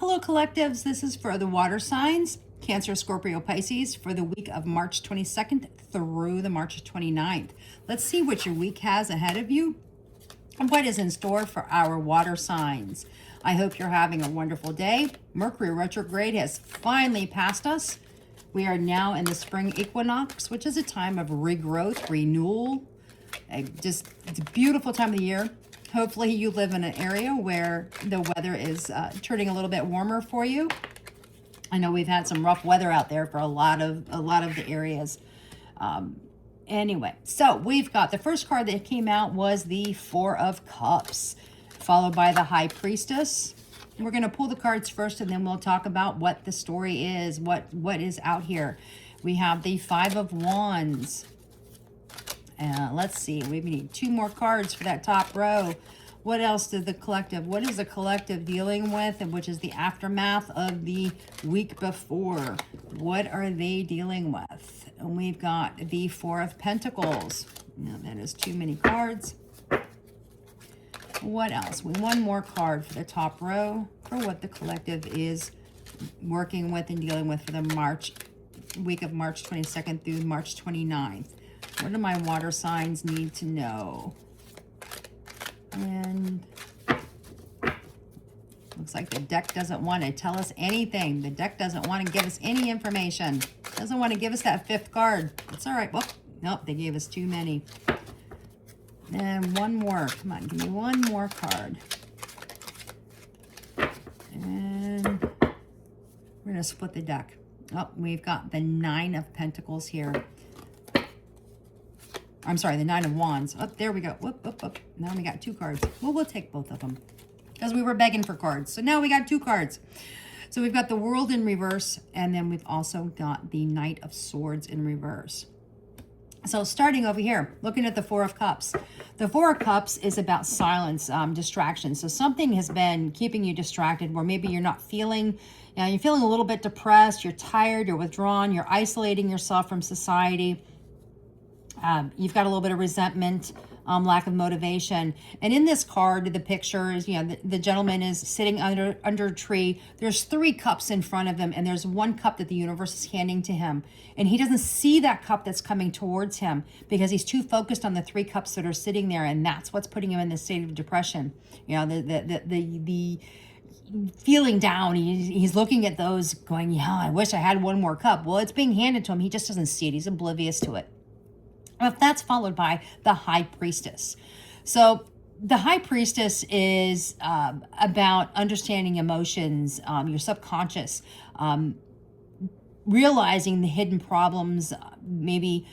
Hello, collectives. This is for the water signs, Cancer, Scorpio, Pisces, for the week of March 22nd through the March 29th. Let's see what your week has ahead of you and what is in store for our water signs. I hope you're having a wonderful day. Mercury retrograde has finally passed us. We are now in the spring equinox, which is a time of regrowth, renewal. It's a beautiful time of the year. Hopefully you live in an area where the weather is turning a little bit warmer for you. I know we've had some rough weather out there for a lot of the areas. Anyway, so we've got the first card that came out was the Four of Cups, followed by the High Priestess. We're going to pull the cards first, and then we'll talk about what the story is, what is out here. We have the Five of Wands. Let's see, we need two more cards for that top row. What else did the collective, what is the collective dealing with, and which is the aftermath of the week before? What are they dealing with? And we've got the Four of Pentacles. Now that is too many cards. What else? One more card for the top row for what the collective is working with and dealing with for the week of March 22nd through March 29th. What do my water signs need to know? And looks like the deck doesn't want to tell us anything. The deck doesn't want to give us any information. Doesn't want to give us that fifth card. It's all right. Well, nope, they gave us too many. And one more. Come on, give me one more card. And we're going to split the deck. Oh, we've got the Nine of Pentacles here. I'm sorry, the Nine of Wands. Oh, there we go. Whoop, whoop, whoop. Now we got two cards. Well, we'll take both of them because we were begging for cards. So now we got two cards. So we've got the World in reverse, and then we've also got the Knight of Swords in reverse. So starting over here, looking at the Four of Cups. The Four of Cups is about silence, distraction. So something has been keeping you distracted where maybe you're not feeling, you're feeling a little bit depressed, you're tired, you're withdrawn, you're isolating yourself from society. You've got a little bit of resentment, lack of motivation. And in this card, the picture is, the gentleman is sitting under a tree. There's three cups in front of him, and there's one cup that the universe is handing to him. And he doesn't see that cup that's coming towards him because he's too focused on the three cups that are sitting there, and that's what's putting him in this state of depression. The feeling down, he's looking at those going, yeah, I wish I had one more cup. Well, it's being handed to him. He just doesn't see it. He's oblivious to it. If that's followed by the High Priestess. So the High Priestess is about understanding emotions, your subconscious, realizing the hidden problems. Maybe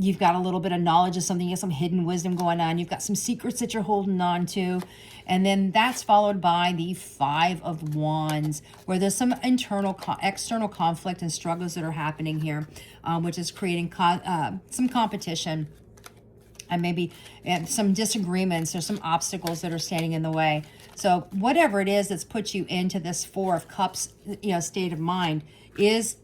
you've got a little bit of knowledge of something, you have some hidden wisdom going on. You've got some secrets that you're holding on to. And then that's followed by the Five of Wands, where there's some external conflict and struggles that are happening here, which is creating some competition and maybe some disagreements. There's some obstacles that are standing in the way. So whatever it is that's put you into this Four of Cups, state of mind is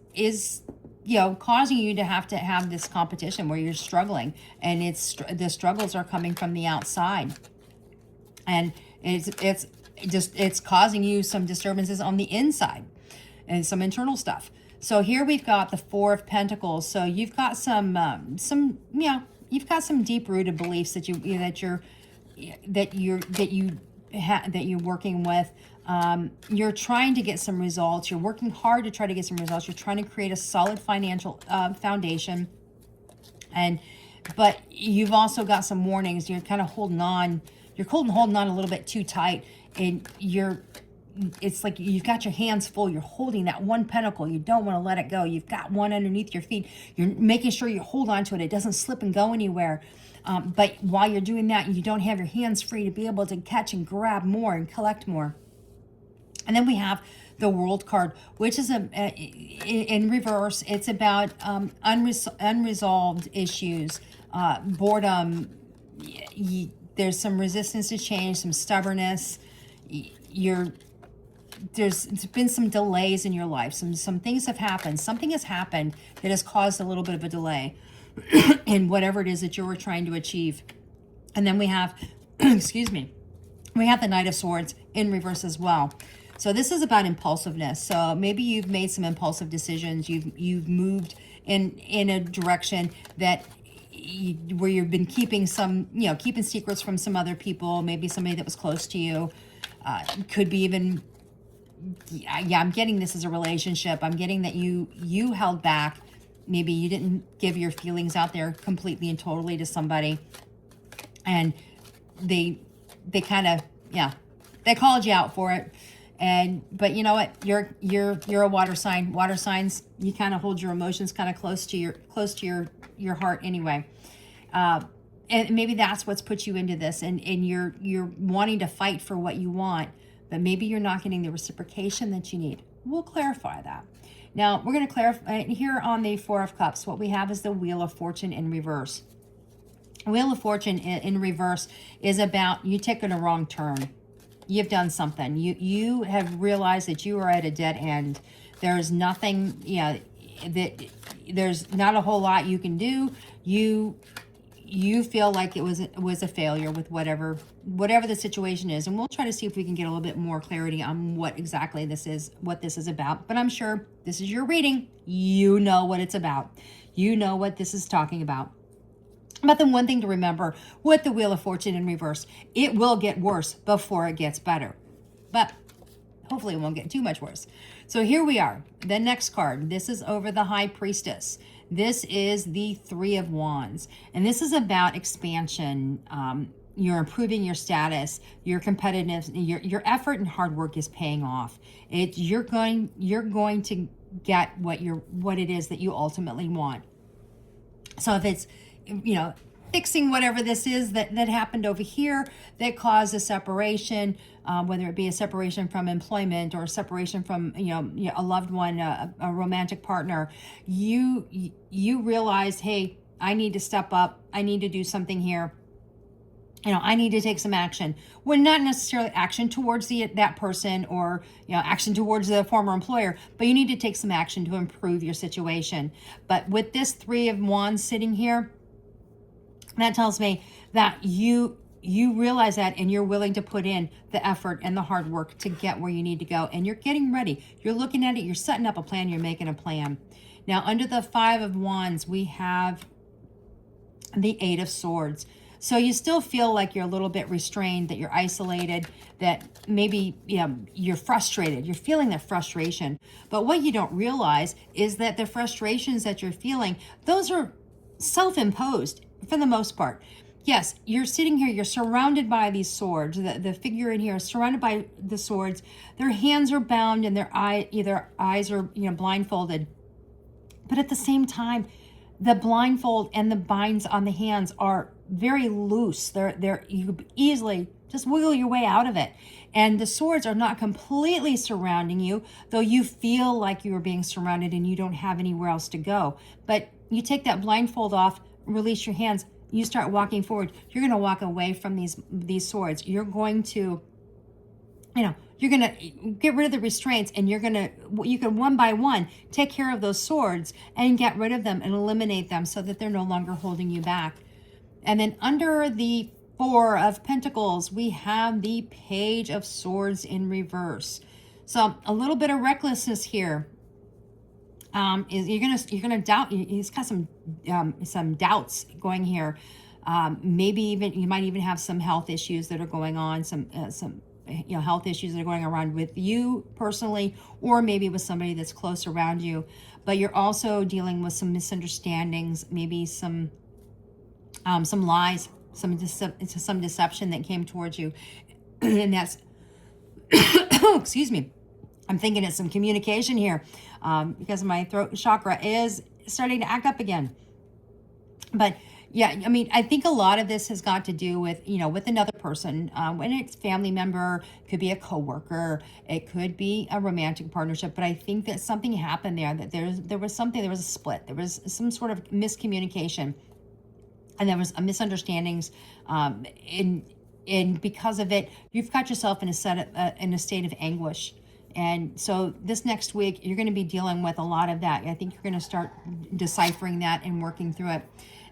causing you to have this competition where you're struggling, and the struggles are coming from the outside, and it's causing you some disturbances on the inside and some internal stuff. So here we've got the Four of Pentacles. So you've got you've got some deep rooted beliefs that you're working with. You're trying to get some results. You're working hard to try to get some results. You're trying to create a solid financial foundation. But you've also got some warnings. You're kind of holding on. You're holding on a little bit too tight. And it's like you've got your hands full. You're holding that one pentacle. You don't want to let it go. You've got one underneath your feet. You're making sure you hold on to it. It doesn't slip and go anywhere. But while you're doing that, you don't have your hands free to be able to catch and grab more and collect more. And then we have the World card, which is in reverse. It's about unresolved issues, boredom. There's some resistance to change, some stubbornness. There's been some delays in your life. Some things have happened. Something has happened that has caused a little bit of a delay in whatever it is that you were trying to achieve. And then we have, excuse me, we have the Knight of Swords in reverse as well. So this is about impulsiveness. So maybe you've made some impulsive decisions. You've moved in a direction that where you've been keeping some, keeping secrets from some other people, maybe somebody that was close to you. Could be even, yeah, I'm getting this as a relationship. I'm getting that you held back. Maybe you didn't give your feelings out there completely and totally to somebody, and they kind of, they called you out for it. But you know what? You're a water sign. Water signs, you kind of hold your emotions kind of close to your heart anyway. And maybe that's what's put you into this, and you're wanting to fight for what you want, but maybe you're not getting the reciprocation that you need. We'll clarify that. Now we're going to clarify here on the Four of Cups. What we have is the Wheel of Fortune in reverse. Wheel of Fortune in reverse is about you taking a wrong turn. You've done something. You have realized that you are at a dead end. There's nothing, that there's not a whole lot you can do. You feel like it was a failure with whatever the situation is, and we'll try to see if we can get a little bit more clarity on what exactly this is about. But I'm sure this is your reading. You know what it's about. You know what this is talking about. But the one thing to remember with the Wheel of Fortune in reverse, it will get worse before it gets better. But hopefully it won't get too much worse. So here we are. The next card. This is over the High Priestess. This is the Three of Wands. And this is about expansion. You're improving your status, your competitiveness, your effort and hard work is paying off. You're going to get what it is that you ultimately want. So if it's, fixing whatever this is that happened over here that caused a separation, whether it be a separation from employment or a separation from, a loved one, a romantic partner, you realize, hey, I need to step up. I need to do something here. I need to take some action. Well, not necessarily action towards that person or, action towards the former employer, but you need to take some action to improve your situation. But with this Three of Wands sitting here, that tells me that you realize that, and you're willing to put in the effort and the hard work to get where you need to go. And you're getting ready. You're looking at it. You're setting up a plan. You're making a plan. Now, under the Five of Wands, we have the Eight of Swords. So you still feel like you're a little bit restrained, that you're isolated, that maybe you're frustrated. You're feeling that frustration. But what you don't realize is that the frustrations that you're feeling, those are self-imposed for the most part. Yes, you're sitting here, you're surrounded by these swords. The figure in here is surrounded by the swords. Their hands are bound and their eyes are blindfolded. But at the same time, the blindfold and the binds on the hands are very loose. You could easily just wiggle your way out of it. And the swords are not completely surrounding you, though you feel like you are being surrounded and you don't have anywhere else to go. But you take that blindfold off, release your hands, you start walking forward. You're going to walk away from these swords. You're going to, you're going to get rid of the restraints, and you can one by one take care of those swords and get rid of them and eliminate them so that they're no longer holding you back. And then under the Four of Pentacles, we have the Page of Swords in reverse. So a little bit of recklessness here. You're gonna doubt. He's got some doubts going here. Maybe even you might even have some health issues that are going on. Some health issues that are going around with you personally, or maybe with somebody that's close around you. But you're also dealing with some misunderstandings, maybe some lies, some deception that came towards you, and that's excuse me. I'm thinking it's some communication here because my throat chakra is starting to act up again. But yeah, I mean, I think a lot of this has got to do with, with another person. When it's family member, it could be a coworker, it could be a romantic partnership. But I think that something happened there, that there was a split. There was some sort of miscommunication, and there was a misunderstandings. And because of it, you've got yourself in a state of anguish. And so this next week, you're going to be dealing with a lot of that. I think you're going to start deciphering that and working through it.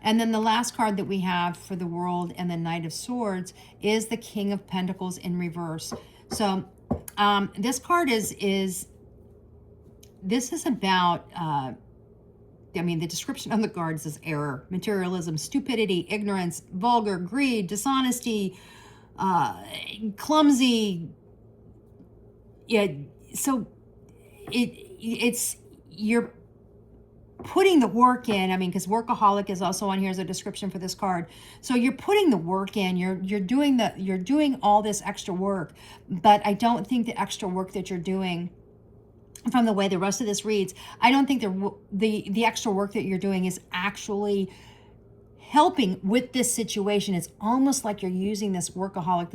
And then the last card that we have for the World and the Knight of Swords is the King of Pentacles in reverse. So This card this is about, the description on the cards is error, materialism, stupidity, ignorance, vulgar, greed, dishonesty, clumsy. Yeah, so it's you're putting the work in. Because workaholic is also on here as a description for this card. So you're putting the work in. You're doing all this extra work, but I don't think the extra work that you're doing, from the way the rest of this reads, I don't think the extra work that you're doing is actually helping with this situation. It's almost like you're using this workaholic,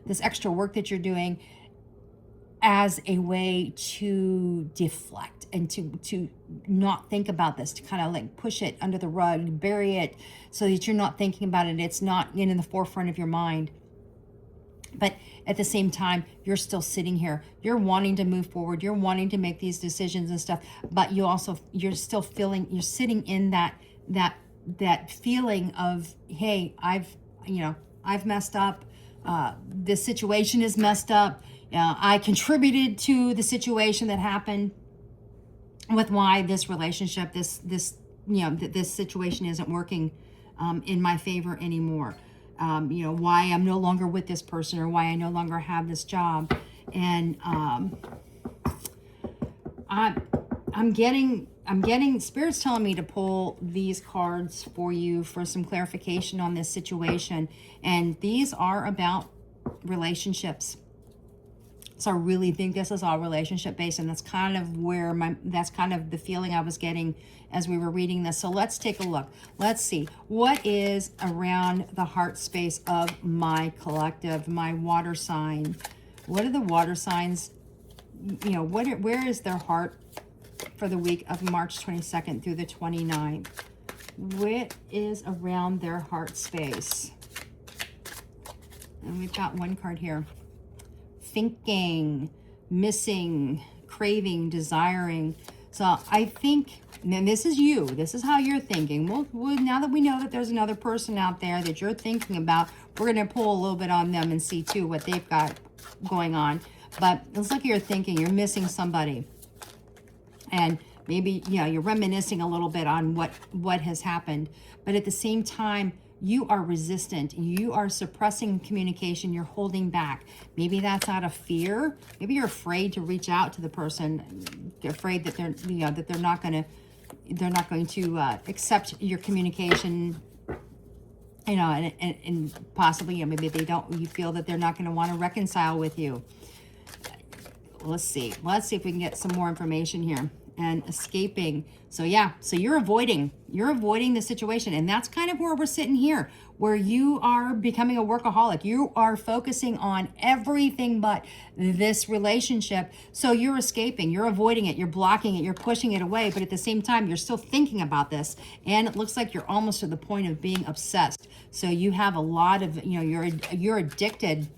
this extra work that you're doing, as a way to deflect and to not think about this, to kind of like push it under the rug, bury it, so that you're not thinking about it. It's not in the forefront of your mind. But at the same time, you're still sitting here. You're wanting to move forward. You're wanting to make these decisions and stuff. But you're still feeling, you're sitting in that feeling of, hey, I've messed up. This situation is messed up. I contributed to the situation that happened with why this relationship, this situation isn't working in my favor anymore. Why I'm no longer with this person, or why I no longer have this job. And I'm getting Spirit's telling me to pull these cards for you for some clarification on this situation. And these are about relationships. So I really think this is all relationship based, and that's kind of the feeling I was getting as we were reading this. So let's take a look. Let's see what is around the heart space of my collective, my water sign. What are the water signs? Where is their heart for the week of March 22nd through the 29th? What is around their heart space? And we've got one card here. Thinking, missing, craving, desiring. So I think, and this is you. This is how you're thinking. Well, now that we know that there's another person out there that you're thinking about, we're going to pull a little bit on them and see too what they've got going on. But it's like you're thinking, you're missing somebody. And maybe, you're reminiscing a little bit on what has happened. But at the same time, you are resistant. You are suppressing communication. You're holding back. Maybe that's out of fear. Maybe you're afraid to reach out to the person. You're afraid that they're not going to accept your communication. And possibly, maybe they don't. You feel that they're not going to want to reconcile with you. Let's see if we can get some more information here. And escaping. So you're avoiding the situation. And that's kind of where we're sitting here, where you are becoming a workaholic. You are focusing on everything but this relationship. So you're escaping, you're avoiding it, you're blocking it, you're pushing it away. But at the same time, you're still thinking about this. And it looks like you're almost to the point of being obsessed. So you have a lot of, you're addicted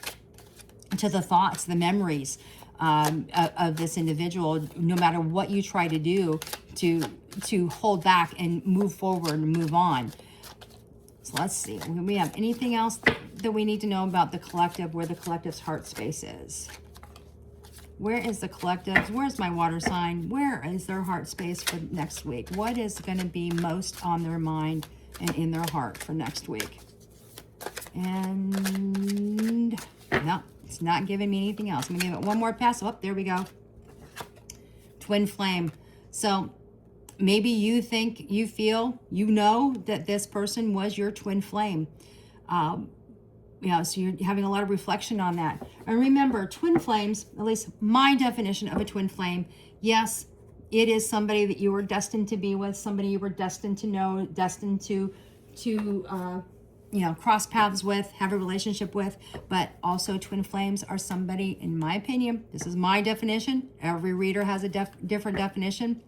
to the thoughts, the memories of this individual, no matter what you try to do to hold back and move forward and move on. So let's see. Do we have anything else that we need to know about the collective, where the collective's heart space is? Where is the collective? Where's my water sign? Where is their heart space for next week? What is going to be most on their mind and in their heart for next week? And no. It's not giving me anything else. I'm going to give it one more pass. Oh, there we go. Twin flame. So maybe you think, you know that this person was your twin flame. So you're having a lot of reflection on that. And remember, twin flames, at least my definition of a twin flame, yes, it is somebody that you were destined to be with, somebody you were destined to know, destined to cross paths with, have a relationship with. But also twin flames are somebody, in my opinion, this is my definition. Every reader has a different definition.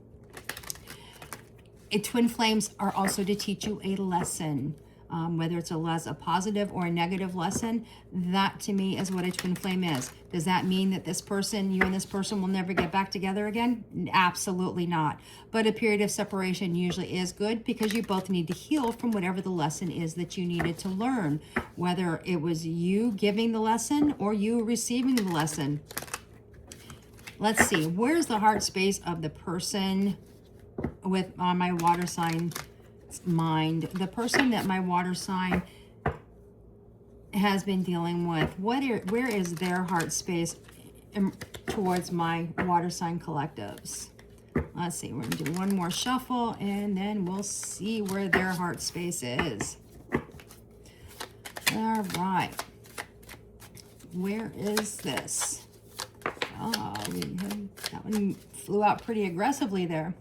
Twin flames are also to teach you a lesson. whether it's a positive or a negative lesson. That to me is what a twin flame is. Does that mean that this person, you and this person, will never get back together again? Absolutely not. But a period of separation usually is good because you both need to heal from whatever the lesson is that you needed to learn, whether it was you giving the lesson or you receiving the lesson. Let's see, where's the heart space of the person with my water sign mind? The person that my water sign has been dealing with, where is their heart space towards my water sign collectives? Let's see, we're gonna do one more shuffle and then we'll see where their heart space is. All right, where is this? Oh, that one flew out pretty aggressively there.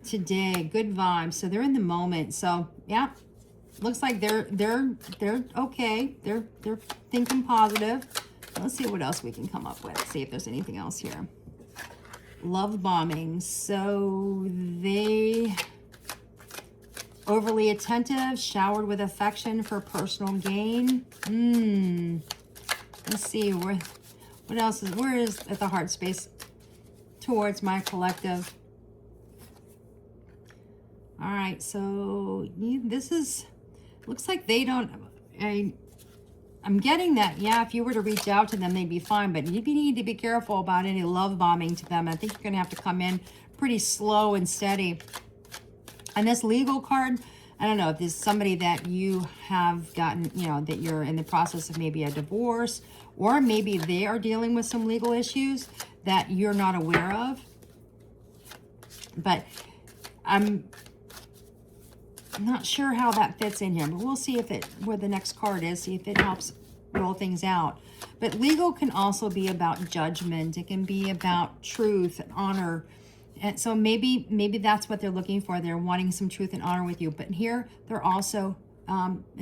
Today, good vibes. So they're in the moment. So yeah, looks like they're okay. They're thinking positive. Let's see what else we can come up with. See if there's anything else here. Love bombing. So they overly attentive, showered with affection for personal gain. Let's see what else is, where is at the heart space towards my collective? All right, so this is, looks like they don't, I'm getting that, yeah, if you were to reach out to them, they'd be fine, but you need to be careful about any love bombing to them. I think you're gonna have to come in pretty slow and steady. And this legal card, I don't know if this is somebody that you have gotten, you know, that you're in the process of maybe a divorce, or maybe they are dealing with some legal issues that you're not aware of. But I'm not sure how that fits in here, but we'll see if where the next card is, see if it helps roll things out. But legal can also be about judgment. It can be about truth and honor. And so maybe that's what they're looking for. They're wanting some truth and honor with you. But here they're also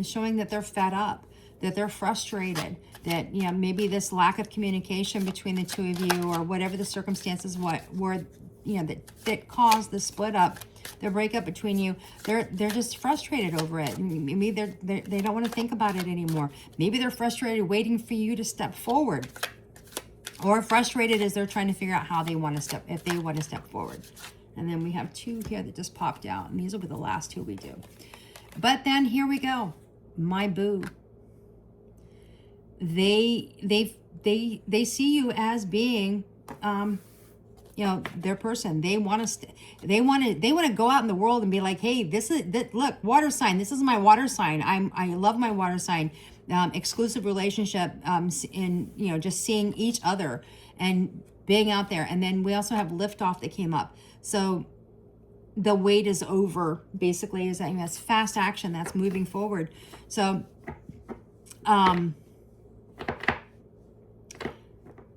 showing that they're fed up, that they're frustrated, that, you know, maybe this lack of communication between the two of you, or whatever the circumstances were, you know, that caused the split up, the breakup between you. They're just frustrated over it. Maybe they don't want to think about it anymore. Maybe they're frustrated waiting for you to step forward. Or frustrated as they're trying to figure out how they want to if they want to step forward. And then we have two here that just popped out, and these will be the last two we do. But then here we go, my boo. They see you as being, you know, their person. They want to go out in the world and be like, hey, look, water sign. This is my water sign. I love my water sign. Exclusive relationship, in, you know, just seeing each other and being out there. And then we also have liftoff that came up. So the wait is over, basically, is that, you know, that's fast action, that's moving forward. So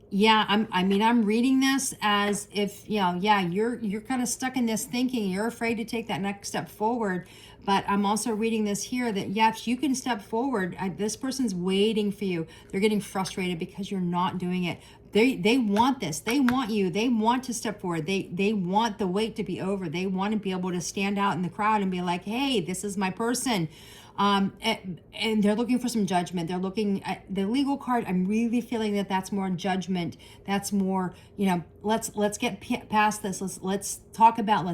yeah, I'm reading this as if, you know, yeah, you're kind of stuck in this thinking, you're afraid to take that next step forward. But I'm also reading this here that, yes, you can step forward. This person's waiting for you. They're getting frustrated because you're not doing it. They want this. They want you. They want to step forward. They want the wait to be over. They want to be able to stand out in the crowd and be like, hey, this is my person. And they're looking for some judgment. They're looking at the legal card. I'm really feeling that that's more judgment. That's more, you know, let's get past this. Let's talk about,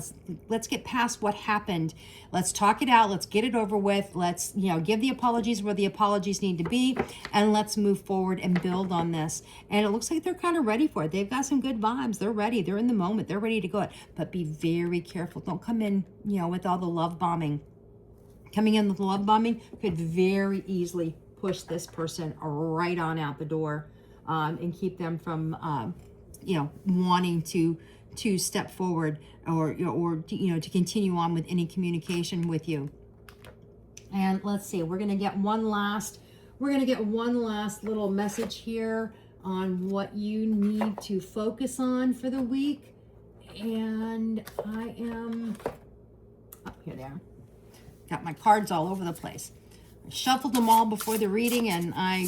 let's get past what happened. Let's talk it out. Let's get it over with. Let's, you know, give the apologies where the apologies need to be, and let's move forward and build on this. And it looks like they're kind of ready for it. They've got some good vibes. They're ready. They're in the moment. They're ready to go. But be very careful. Don't come in, you know, with all the love bombing. Coming in with love bombing could very easily push this person right on out the door, and keep them from, you know, wanting to step forward, or to continue on with any communication with you. And let's see, we're gonna get one last little message here on what you need to focus on for the week. And I am up here there. Got my cards all over the place. I shuffled them all before the reading, and I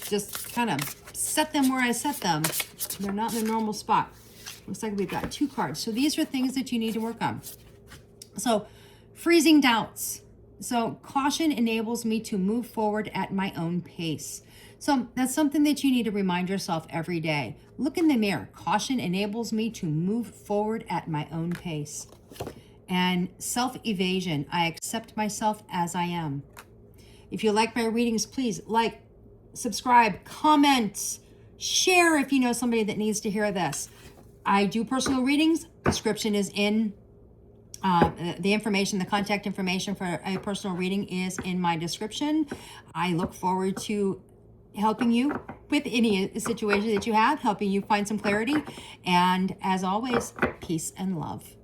just kind of set them where I set them. They're not in their normal spot. Looks like we've got two cards. So these are things that you need to work on. So freezing doubts. So caution enables me to move forward at my own pace. So that's something that you need to remind yourself every day. Look in the mirror. Caution enables me to move forward at my own pace. And self-evasion. I accept myself as I am. If you like my readings, please like, subscribe, comment, share if you know somebody that needs to hear this. I do personal readings. Description is in the information, the contact information for a personal reading is in my description. I look forward to helping you with any situation that you have, helping you find some clarity. And as always, peace and love.